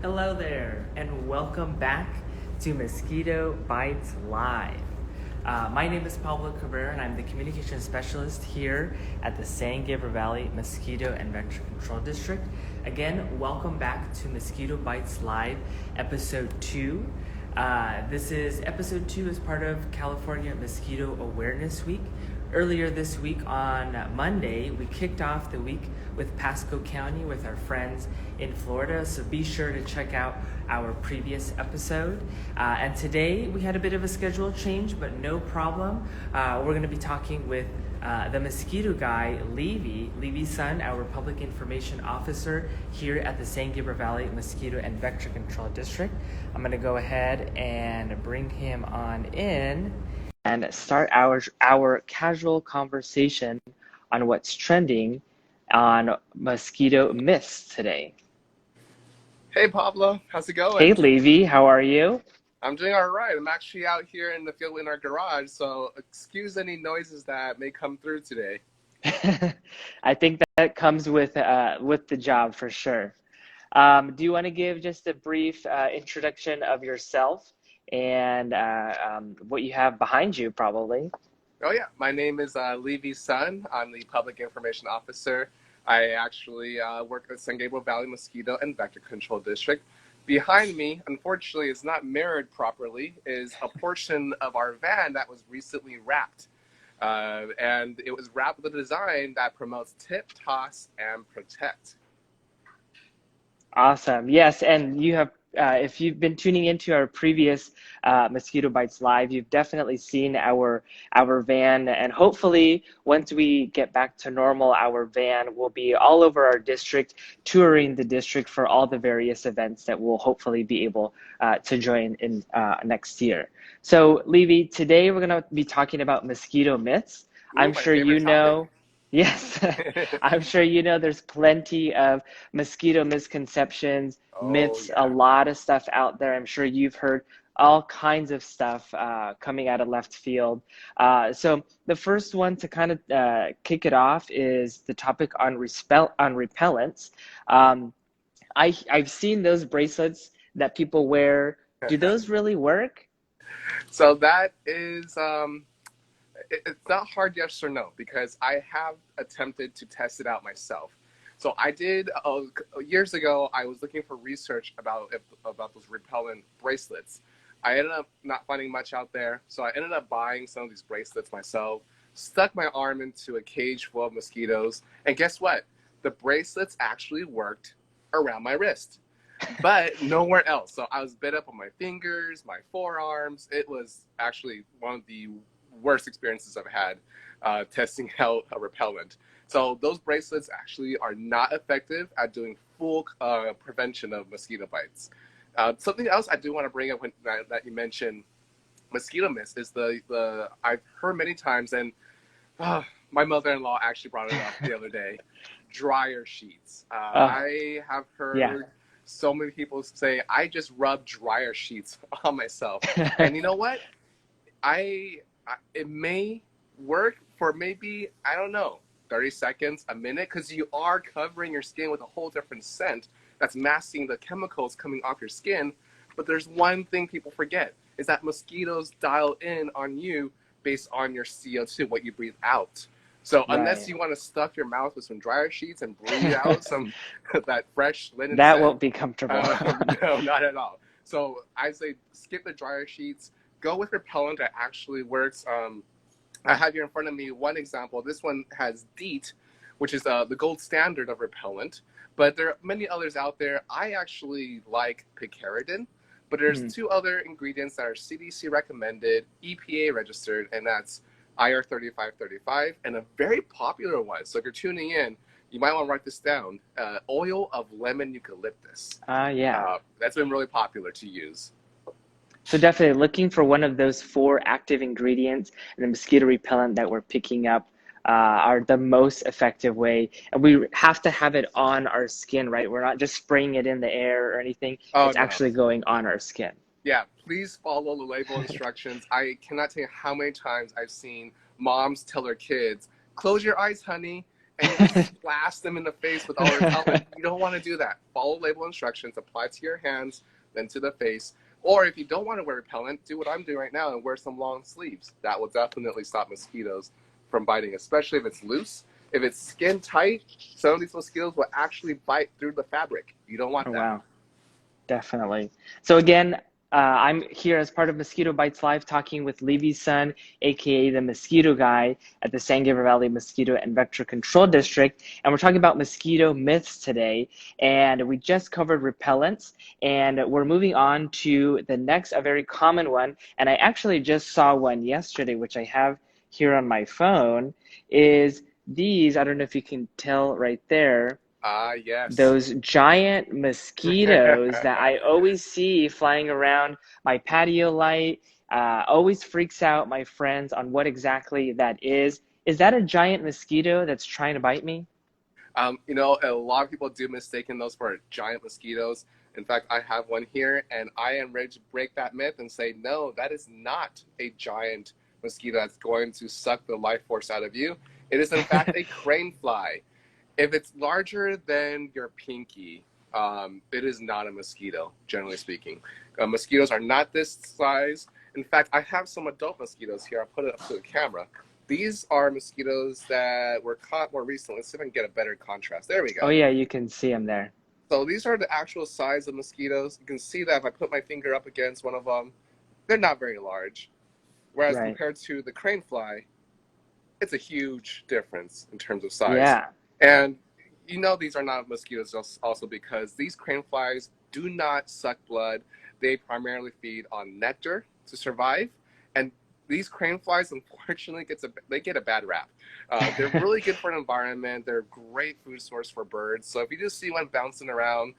Hello there, and welcome back to Mosquito Bites Live. My name is Pablo Cabrera, and I'm the communication specialist here at the San Gabriel Valley Mosquito and Vector Control District. Again, welcome back to Mosquito Bites Live, Episode 2. This is Episode 2 as part of California Mosquito Awareness Week. Earlier this week on Monday, we kicked off the week with Pasco County with our friends in Florida, so be sure to check out our previous episode. And today we had a bit of a schedule change, but no problem. We're going to be talking with the mosquito guy, Levy Sun, our public information officer here at the San Gabriel Valley Mosquito and Vector Control District. I'm going to go ahead and bring him on in and start our casual conversation on what's trending on Mosquito Myths today. Hey Pablo, how's it going? Hey Levy, how are you? I'm doing all right. I'm actually out here in the field in our garage, so excuse any noises that may come through today. I think that comes with the job for sure. Do you want to give just a brief introduction of yourself and what you have behind you, probably? Oh yeah, my name is Levy Sun. I'm the public information officer. I actually work at San Gabriel Valley Mosquito and Vector Control District. Behind me, unfortunately, is not mirrored properly, is a portion of our van that was recently wrapped. And it was wrapped with a design that promotes tip, toss, and protect. Awesome. Yes, and you have, if you've been tuning into our previous Mosquito Bites Live, you've definitely seen our van, and hopefully once we get back to normal, our van will be all over our district, touring the district for all the various events that we'll hopefully be able to join in next year. So, Levy, today we're going to be talking about mosquito myths. Ooh, I'm my sure favorite you know. topic. Yes, I'm sure you know there's plenty of mosquito misconceptions, Oh myths, a yeah. lot of stuff out there. I'm sure you've heard all kinds of stuff coming out of left field. So the first one to kind of kick it off is the topic on repellents. Um, I've seen those bracelets that people wear. Do those really work? So that is it's not hard yes or no because I have attempted to test it out myself. So I did years ago. I was looking for research about those repellent bracelets. I ended up not finding much out there, so I ended up buying some of these bracelets myself. Stuck my arm into a cage full of mosquitoes, and guess what? The bracelets actually worked around my wrist, but nowhere else. So I was bit up on my fingers, my forearms. It was actually one of the worst experiences I've had testing out a repellent. So those bracelets actually are not effective at doing full prevention of mosquito bites. Something else I do want to bring up that you mentioned mosquito myths is the I've heard many times, and my mother-in-law actually brought it up the other day, dryer sheets. Oh, I have yeah. heard so many people say, I just rub dryer sheets on myself. And you know what? It may work for maybe, I don't know, 30 seconds, a minute, because you are covering your skin with a whole different scent that's masking the chemicals coming off your skin. But there's one thing people forget, is that mosquitoes dial in on you based on your CO2, what you breathe out. So unless Right. you want to stuff your mouth with some dryer sheets and breathe out some that fresh linen That scent, won't be comfortable. no, not at all. So I say skip the dryer sheets. Go with repellent that actually works. I have here in front of me one example. This one has DEET, which is the gold standard of repellent. But there are many others out there. I actually like picaridin, but there's Hmm. two other ingredients that are CDC recommended, EPA registered, and that's IR 3535, and a very popular one. So if you're tuning in, you might want to write this down. Oil of lemon eucalyptus. Yeah. That's been really popular to use. So definitely looking for one of those four active ingredients and the mosquito repellent that we're picking up are the most effective way. And we have to have it on our skin, right? We're not just spraying it in the air or anything. Oh It's no. actually going on our skin. Yeah, please follow the label instructions. I cannot tell you how many times I've seen moms tell their kids, close your eyes, honey, and you just blast them in the face with all repellent. You don't want to do that. Follow label instructions, apply to your hands, then to the face. Or if you don't want to wear repellent, do what I'm doing right now and wear some long sleeves. That will definitely stop mosquitoes from biting, especially if it's loose. If it's skin tight, some of these mosquitoes will actually bite through the fabric. You don't want Oh, that. wow. Definitely. So again, I'm here as part of Mosquito Bites Live talking with Levy Sun, aka the Mosquito Guy at the San Gabriel Valley Mosquito and Vector Control District. And we're talking about mosquito myths today. And we just covered repellents. And we're moving on to the next, a very common one. And I actually just saw one yesterday, which I have here on my phone, is these. I don't know if you can tell right there. Yes. Those giant mosquitoes that I always see flying around my patio light, always freaks out my friends on what exactly that is. Is that a giant mosquito that's trying to bite me? You know, a lot of people do mistaken those for giant mosquitoes. In fact, I have one here, and I am ready to break that myth and say, no, that is not a giant mosquito that's going to suck the life force out of you. It is, in fact, a crane fly. If it's larger than your pinky, it is not a mosquito, generally speaking. Mosquitoes are not this size. In fact, I have some adult mosquitoes here. I'll put it up to the camera. These are mosquitoes that were caught more recently. Let's see if I can get a better contrast. There we go. Oh yeah, you can see them there. So these are the actual size of mosquitoes. You can see that if I put my finger up against one of them, they're not very large. Whereas Right. compared to the crane fly, it's a huge difference in terms of size. Yeah. And you know these are not mosquitoes also because these crane flies do not suck blood. They primarily feed on nectar to survive. And these crane flies, unfortunately, get a bad rap. They're really good for an environment. They're a great food source for birds. So if you just see one bouncing around,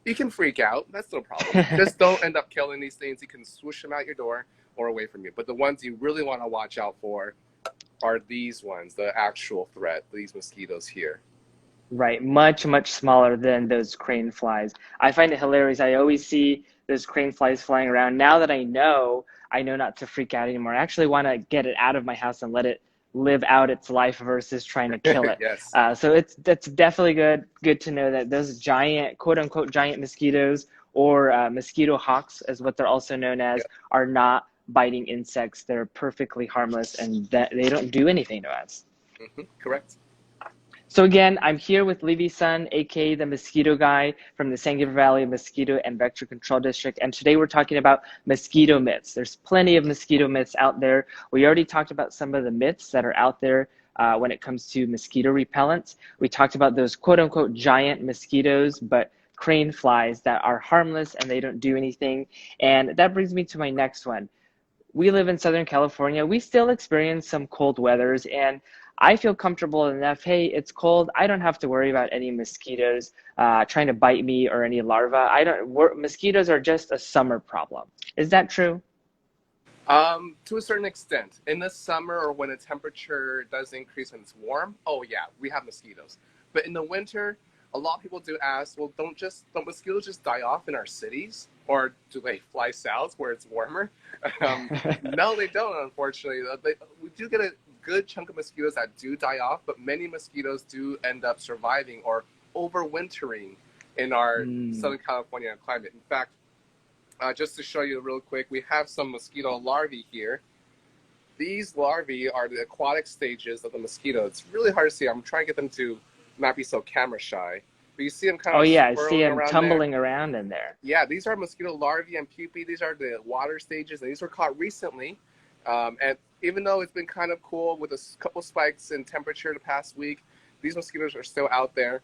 you can freak out. That's no problem. Just don't end up killing these things. You can swoosh them out your door or away from you. But the ones you really want to watch out for are these ones, the actual threat, these mosquitoes here. Right, much, much smaller than those crane flies. I find it hilarious. I always see those crane flies flying around. Now that I know not to freak out anymore. I actually want to get it out of my house and let it live out its life versus trying to kill it. Yes. So that's definitely good to know that those giant, quote unquote, giant mosquitoes or mosquito hawks, as what they're also known as, Yep. are not biting insects. They're perfectly harmless and that they don't do anything to us. Mm-hmm. Correct. So again, I'm here with Levy Sun, aka the Mosquito Guy from the San Gabriel Valley Mosquito and Vector Control District. And today we're talking about mosquito myths. There's plenty of mosquito myths out there. We already talked about some of the myths that are out there when it comes to mosquito repellents. We talked about those quote unquote giant mosquitoes, but crane flies that are harmless and they don't do anything. And that brings me to my next one. We live in Southern California. We still experience some cold weathers, and I feel comfortable enough. Hey, it's cold. I don't have to worry about any mosquitoes trying to bite me or any larvae. Mosquitoes are just a summer problem. Is that true? To a certain extent. In the summer or when the temperature does increase and it's warm, oh yeah, we have mosquitoes. But in the winter, a lot of people do ask, well, don't mosquitoes just die off in our cities? Or do they fly south where it's warmer? No, they don't, unfortunately. We do get a good chunk of mosquitoes that do die off, but many mosquitoes do end up surviving or overwintering in our Southern California climate. In fact, just to show you real quick, we have some mosquito larvae here. These larvae are the aquatic stages of the mosquito. It's really hard to see. I'm trying to get them to not be so camera shy. But you see them kind of I see them around tumbling around in there. Yeah, these are mosquito larvae and pupae. These are the water stages, and these were caught recently. And even though it's been kind of cool with a couple spikes in temperature the past week, these mosquitoes are still out there.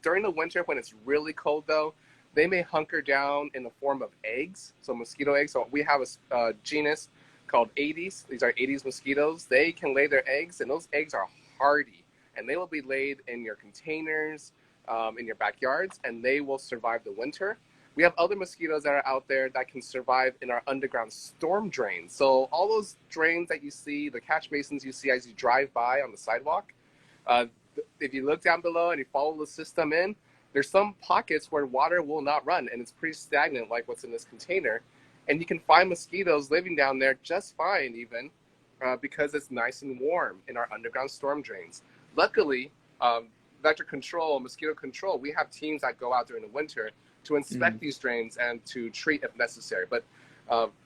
During the winter, when it's really cold, though, they may hunker down in the form of eggs, so mosquito eggs. So we have a genus called Aedes. These are Aedes mosquitoes. They can lay their eggs, and those eggs are hardy, and they will be laid in your containers, in your backyards, and they will survive the winter. We have other mosquitoes that are out there that can survive in our underground storm drains. So all those drains that you see, the catch basins you see as you drive by on the sidewalk, if you look down below and you follow the system in, there's some pockets where water will not run, and it's pretty stagnant like what's in this container. And you can find mosquitoes living down there just fine even because it's nice and warm in our underground storm drains. Luckily, vector control, mosquito control, we have teams that go out during the winter to inspect these drains and to treat if necessary. But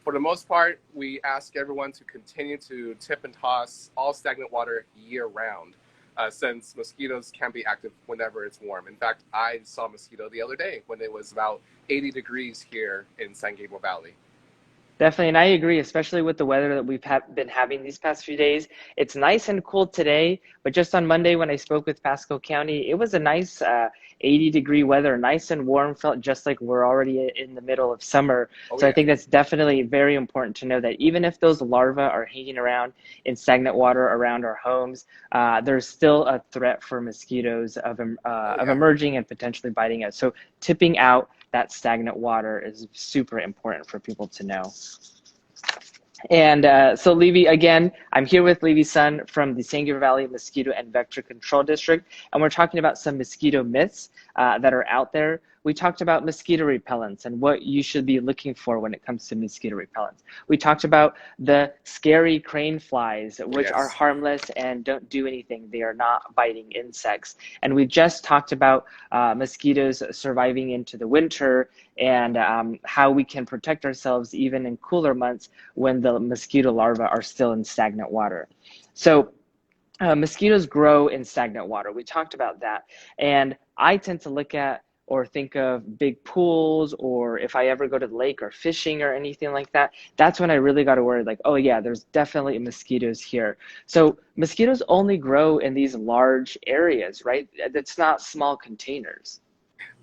for the most part, we ask everyone to continue to tip and toss all stagnant water year round, since mosquitoes can be active whenever it's warm. In fact, I saw a mosquito the other day when it was about 80 degrees here in San Gabriel Valley. Definitely, and I agree, especially with the weather that we've been having these past few days. It's nice and cool today, but just on Monday when I spoke with Pasco County, it was a nice 80-degree weather, nice and warm, felt just like we're already in the middle of summer. Oh, So I yeah. think that's definitely very important to know that even if those larvae are hanging around in stagnant water around our homes, there's still a threat for mosquitoes of emerging and potentially biting us. So tipping out that stagnant water is super important for people to know. And so Levy, again, I'm here with Levy Sun from the San Gabriel Valley Mosquito and Vector Control District, and we're talking about some mosquito myths that are out there. We talked about mosquito repellents and what you should be looking for when it comes to mosquito repellents. We talked about the scary crane flies, which are harmless and don't do anything. They are not biting insects. And we just talked about mosquitoes surviving into the winter and how we can protect ourselves even in cooler months when the mosquito larvae are still in stagnant water. So mosquitoes grow in stagnant water. We talked about that. And I tend to look at or think of big pools, or if I ever go to the lake or fishing or anything like that, that's when I really got to worry, like, oh yeah, there's definitely mosquitoes here. So mosquitoes only grow in these large areas, right? It's not small containers.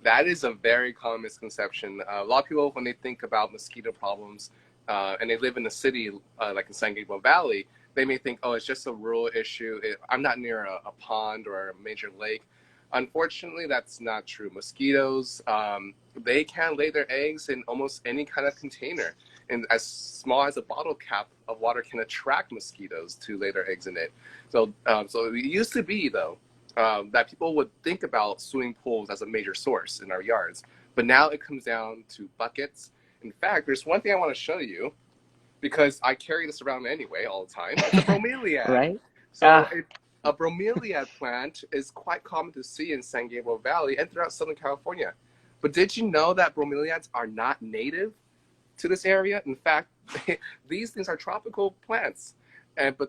That is a very common misconception. A lot of people, when they think about mosquito problems and they live in a city like in San Gabriel Valley, they may think, oh, it's just a rural issue. I'm not near a pond or a major lake. Unfortunately, that's not true. Mosquitoes, they can lay their eggs in almost any kind of container. And as small as a bottle cap of water can attract mosquitoes to lay their eggs in it. So it used to be, though, that people would think about swimming pools as a major source in our yards. But now it comes down to buckets. In fact, there's one thing I want to show you, because I carry this around anyway all the time. It's a bromeliad. Right? So a bromeliad plant is quite common to see in San Gabriel Valley and throughout Southern California. But did you know that bromeliads are not native to this area? In fact, these things are tropical plants,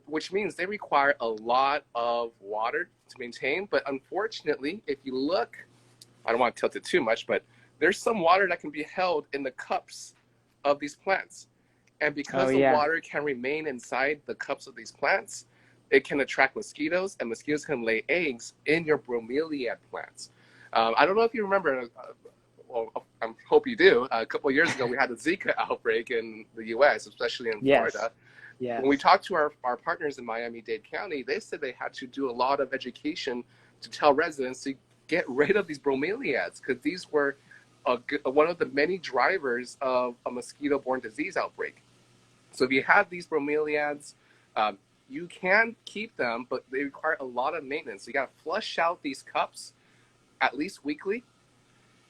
which means they require a lot of water to maintain. But unfortunately, if you look, I don't want to tilt it too much, but there's some water that can be held in the cups of these plants. And because the water can remain inside the cups of these plants, it can attract mosquitoes, and mosquitoes can lay eggs in your bromeliad plants. I don't know if you remember, well, I hope you do. A couple of years ago, we had a Zika outbreak in the U.S., especially in Florida. Yes. When we talked to our partners in Miami-Dade County, they said they had to do a lot of education to tell residents to get rid of these bromeliads, because these were one of the many drivers of a mosquito-borne disease outbreak. So if you have these bromeliads, you can keep them, but they require a lot of maintenance. You got to flush out these cups at least weekly,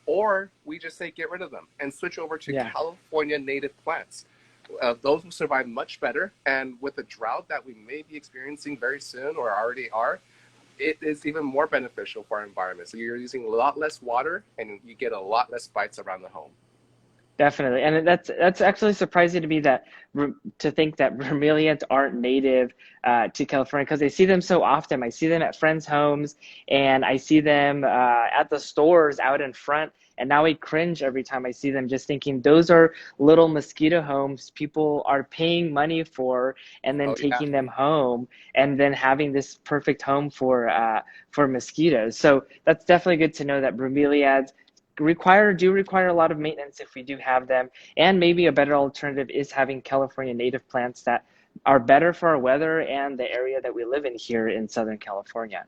or we just say get rid of them and switch over to California native plants. Those will survive much better. And with the drought that we may be experiencing very soon or already are, it is even more beneficial for our environment. So you're using a lot less water and you get a lot less bites around the home. Definitely, and that's actually surprising to me to think that bromeliads aren't native to California, because I see them so often. I see them at friends' homes, and I see them at the stores out in front. And now I cringe every time I see them, just thinking those are little mosquito homes people are paying money for, and then taking them home, and then having this perfect home for mosquitoes. So that's definitely good to know that bromeliads do require a lot of maintenance if we do have them. And maybe a better alternative is having California native plants that are better for our weather and the area that we live in here in Southern California.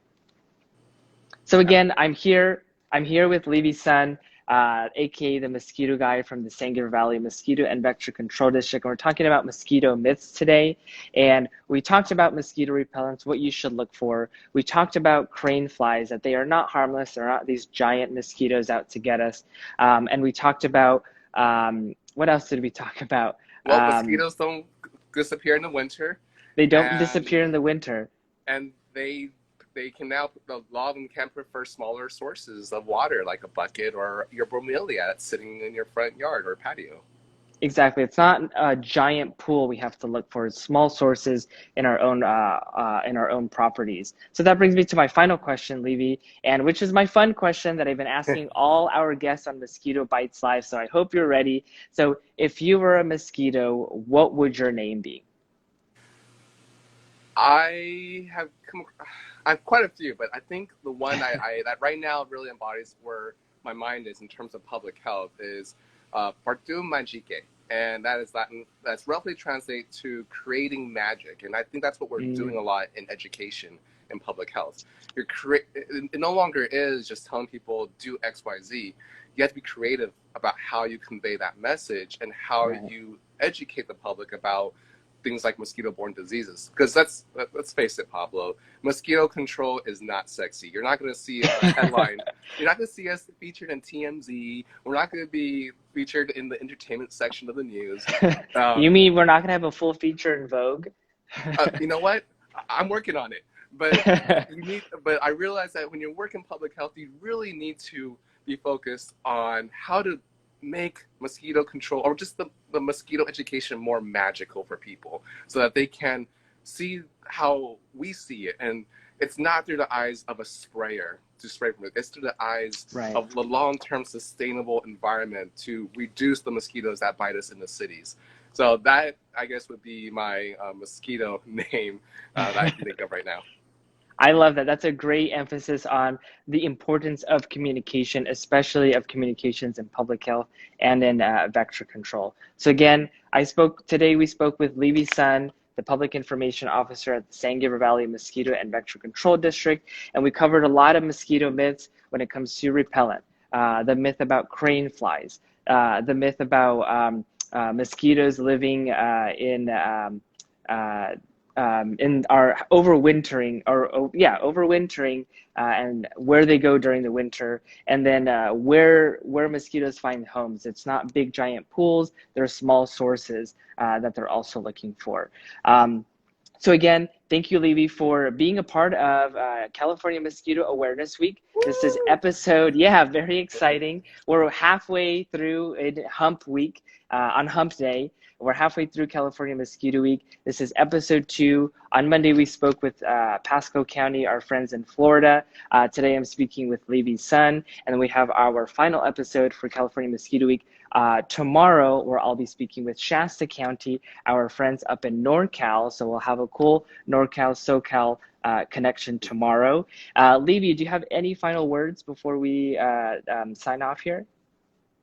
So again, I'm here with Levy Sun, aka the mosquito guy from the San Gabriel Valley Mosquito and Vector Control District. And we're talking about mosquito myths today. And we talked about mosquito repellents, what you should look for. We talked about crane flies, that they are not harmless. They're not these giant mosquitoes out to get us. And we talked about, what else did we talk about? Well, mosquitoes don't disappear in the winter. They don't disappear in the winter. And they they can now, a lot of them can prefer smaller sources of water, like a bucket or your bromeliad that's sitting in your front yard or patio. Exactly. It's not a giant pool we have to look for. It's small sources in our own properties. So that brings me to my final question, Levy, and which is my fun question that I've been asking all our guests on Mosquito Bites Live. So I hope you're ready. So if you were a mosquito, what would your name be? I have come, I have quite a few, but I think the one that right now really embodies where my mind is in terms of public health is Partum Magique. And that is Latin, that's roughly translate to creating magic. And I think that's what we're doing a lot in education and public health. It no longer is just telling people do X, Y, Z. You have to be creative about how you convey that message and how you educate the public about things like mosquito-borne diseases. Because let's face it, Pablo, mosquito control is not sexy. You're not going to see a headline. You're not going to see us featured in TMZ. We're not going to be featured in the entertainment section of the news. You mean we're not going to have a full feature in Vogue? You know what? I'm working on it. But I realize that when you're working public health, you really need to be focused on how to make mosquito control or just the mosquito education more magical for people so that they can see how we see it. And it's not through the eyes of a sprayer to spray from it. It's through the eyes of the long-term sustainable environment to reduce the mosquitoes that bite us in the cities. So that, I guess, would be my mosquito name that I can think of right now. I love that. That's a great emphasis on the importance of communication, especially of communications in public health and in vector control. So again, we spoke with Levy Sun, the Public Information Officer at the San Gabriel Valley Mosquito and Vector Control District, and we covered a lot of mosquito myths when it comes to repellent, the myth about crane flies, the myth about mosquitoes living in our overwintering and where they go during the winter, and then where mosquitoes find homes. It's not big giant pools. They're small sources that they're also looking for. So again, thank you, Levy, for being a part of California Mosquito Awareness Week. This is episode, very exciting. We're halfway through Hump Week, on Hump Day. We're halfway through California Mosquito Week. This is episode 2. On Monday, we spoke with Pasco County, our friends in Florida. Today, I'm speaking with Levy Sun. And then we have our final episode for California Mosquito Week tomorrow, where I'll be speaking with Shasta County, our friends up in NorCal. So we'll have a cool NorCal, SoCal connection tomorrow. Levy, do you have any final words before we sign off here?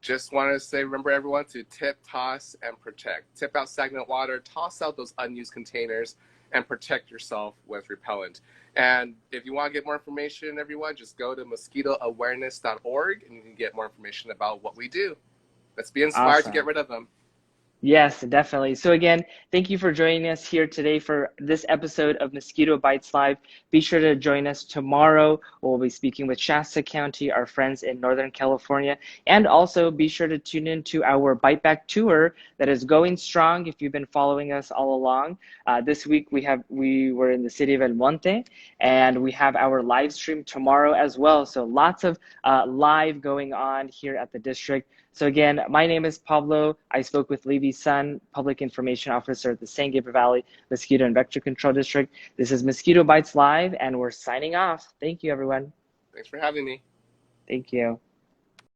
Just want to say, remember everyone to tip, toss, and protect. Tip out stagnant water, toss out those unused containers, and protect yourself with repellent. And if you want to get more information, everyone, just go to mosquitoawareness.org and you can get more information about what we do. Let's be inspired to get rid of them. Yes, definitely. So again, thank you for joining us here today for this episode of Mosquito Bites Live. Be sure to join us tomorrow. We'll be speaking with Shasta County, our friends in Northern California. And also be sure to tune in to our Bite Back tour that is going strong if you've been following us all along. This week we were in the city of El Monte, and we have our live stream tomorrow as well. So lots of live going on here at the district. So again, my name is Pablo. I spoke with Levy Sun, Public Information Officer at the San Gabriel Valley Mosquito and Vector Control District. This is Mosquito Bites Live, and we're signing off. Thank you, everyone. Thanks for having me. Thank you.